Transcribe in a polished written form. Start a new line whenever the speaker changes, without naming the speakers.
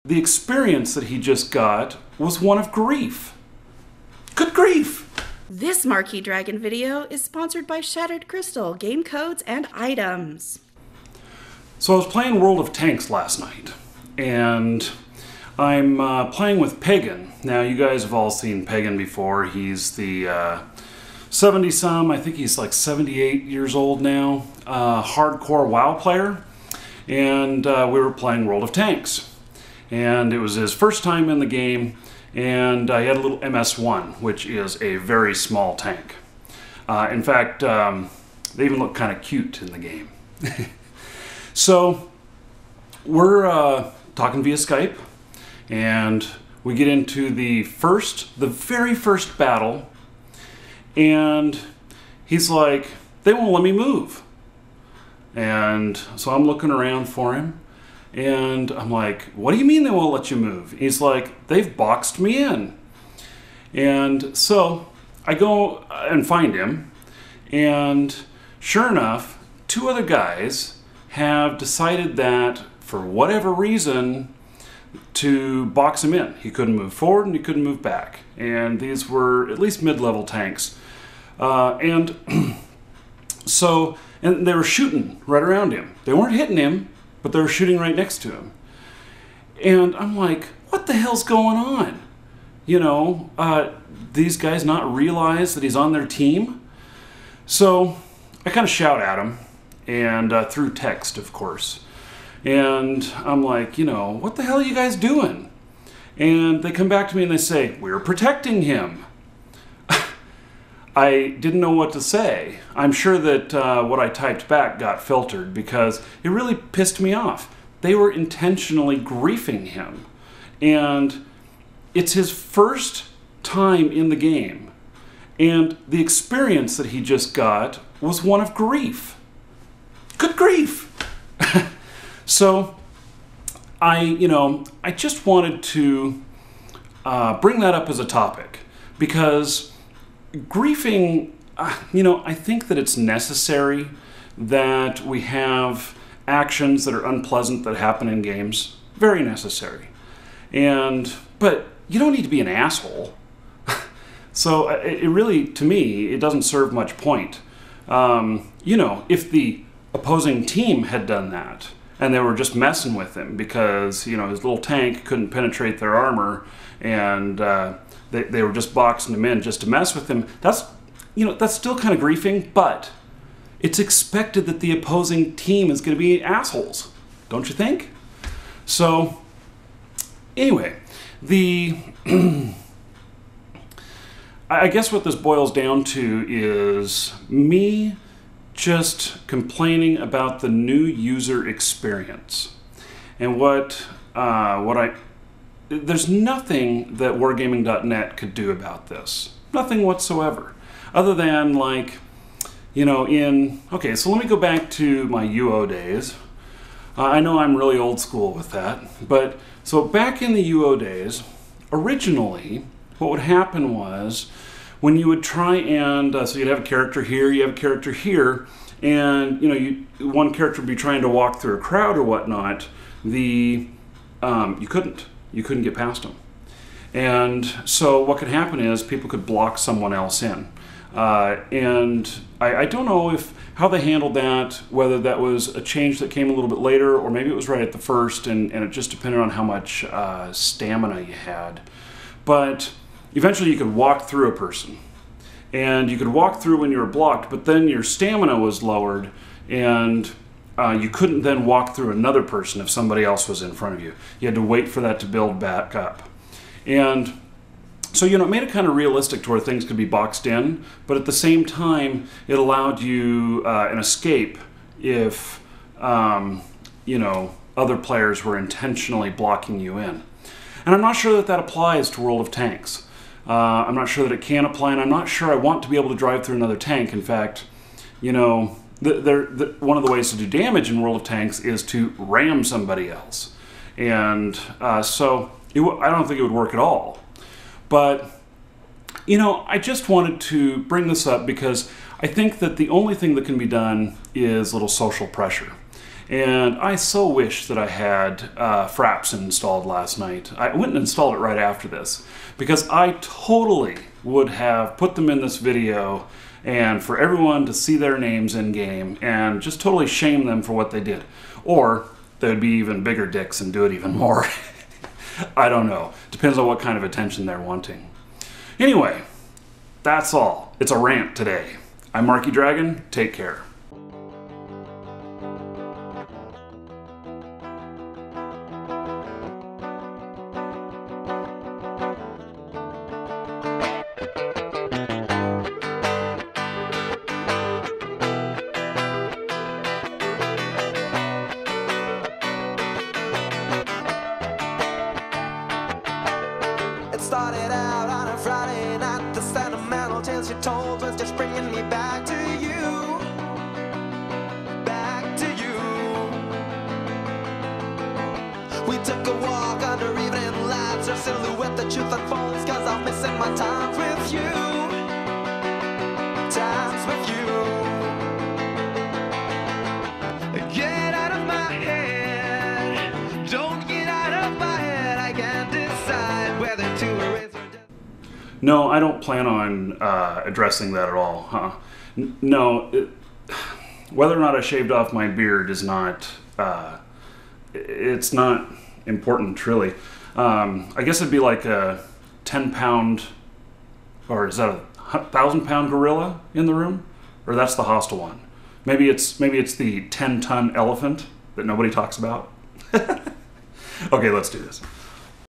the experience that he just got was one of grief. Good grief!
This Marquee Dragon video is sponsored by Shattered Crystal, game codes, and items.
So I was playing World of Tanks last night, and I'm playing with Pagan. Now, you guys have all seen Pagan before. He's the 70-some, I think he's like 78 years old now, hardcore WoW player, and we were playing World of Tanks. And it was his first time in the game, and he had a little MS-1, which is a very small tank. In fact, they even look kind of cute in the game. So we're talking via Skype, and we get into the very first battle, and he's like, they won't let me move. And so I'm looking around for him, and I'm like, what do you mean they won't let you move? He's like, they've boxed me in. And so I go and find him, and sure enough, two other guys have decided that for whatever reason to box him in. He couldn't move forward and he couldn't move back. And these were at least mid-level tanks. And they were shooting right around him. They weren't hitting him, but they were shooting right next to him. And I'm like, what the hell's going on? You know, these guys not realize that he's on their team? So I kind of shout at him, and through text, of course. And I'm like, you know, what the hell are you guys doing? And they come back to me and they say, we're protecting him. I didn't know what to say. I'm sure that what I typed back got filtered because it really pissed me off. They were intentionally griefing him. And it's his first time in the game. And the experience that he just got was one of grief. Good grief! So I just wanted to bring that up as a topic because griefing, I think that it's necessary that we have actions that are unpleasant that happen in games. Very necessary. But you don't need to be an asshole. So it really, to me, it doesn't serve much point. If the opposing team had done that and they were just messing with him because, his little tank couldn't penetrate their armor and they were just boxing him in just to mess with him, that's still kind of griefing, but it's expected that the opposing team is going to be assholes, don't you think? So, anyway, I guess what this boils down to is me just complaining about the new user experience. And there's nothing that wargaming.net could do about this. Nothing whatsoever. Other than okay, so let me go back to my UO days. I know I'm really old school with that, but so back in the UO days, originally, what would happen was when you would try and, so you'd have a character here, you have a character here, and one character would be trying to walk through a crowd or whatnot, you couldn't get past them. And so what could happen is people could block someone else in. And I don't know how they handled that, whether that was a change that came a little bit later, or maybe it was right at the first, and it just depended on how much stamina you had. But eventually you could walk through a person. And you could walk through when you were blocked, but then your stamina was lowered, and you couldn't then walk through another person if somebody else was in front of you. You had to wait for that to build back up. And so, it made it kind of realistic to where things could be boxed in, but at the same time, it allowed you an escape if, other players were intentionally blocking you in. And I'm not sure that applies to World of Tanks. I'm not sure that it can apply, and I'm not sure I want to be able to drive through another tank. In fact, one of the ways to do damage in World of Tanks is to ram somebody else. And so I don't think it would work at all. But, I just wanted to bring this up because I think that the only thing that can be done is a little social pressure. And I so wish that I had Fraps installed last night. I went and installed it right after this because I totally would have put them in this video and for everyone to see their names in game and just totally shame them for what they did. Or they'd be even bigger dicks and do it even more. I don't know. Depends on what kind of attention they're wanting. Anyway, that's all. It's a rant today. I'm Marky Dragon. Take care.
Started out on a Friday night. The sentimental tales you told was just bringing me back to you. Back to you. We took a walk under evening lights. Your silhouette, the truth unfolds, 'cause I'm missing my times with you. Times with you. Get out of my head. Don't get out of my head. I can't decide whether to erase or...
No, I don't plan on addressing that at all, huh? No, whether or not I shaved off my beard is not, it's not important, really. I guess it'd be like a 10-pound, or is that a 1,000-pound gorilla in the room? Or that's the hostile one. Maybe it's the 10-ton elephant that nobody talks about. Okay, let's do this.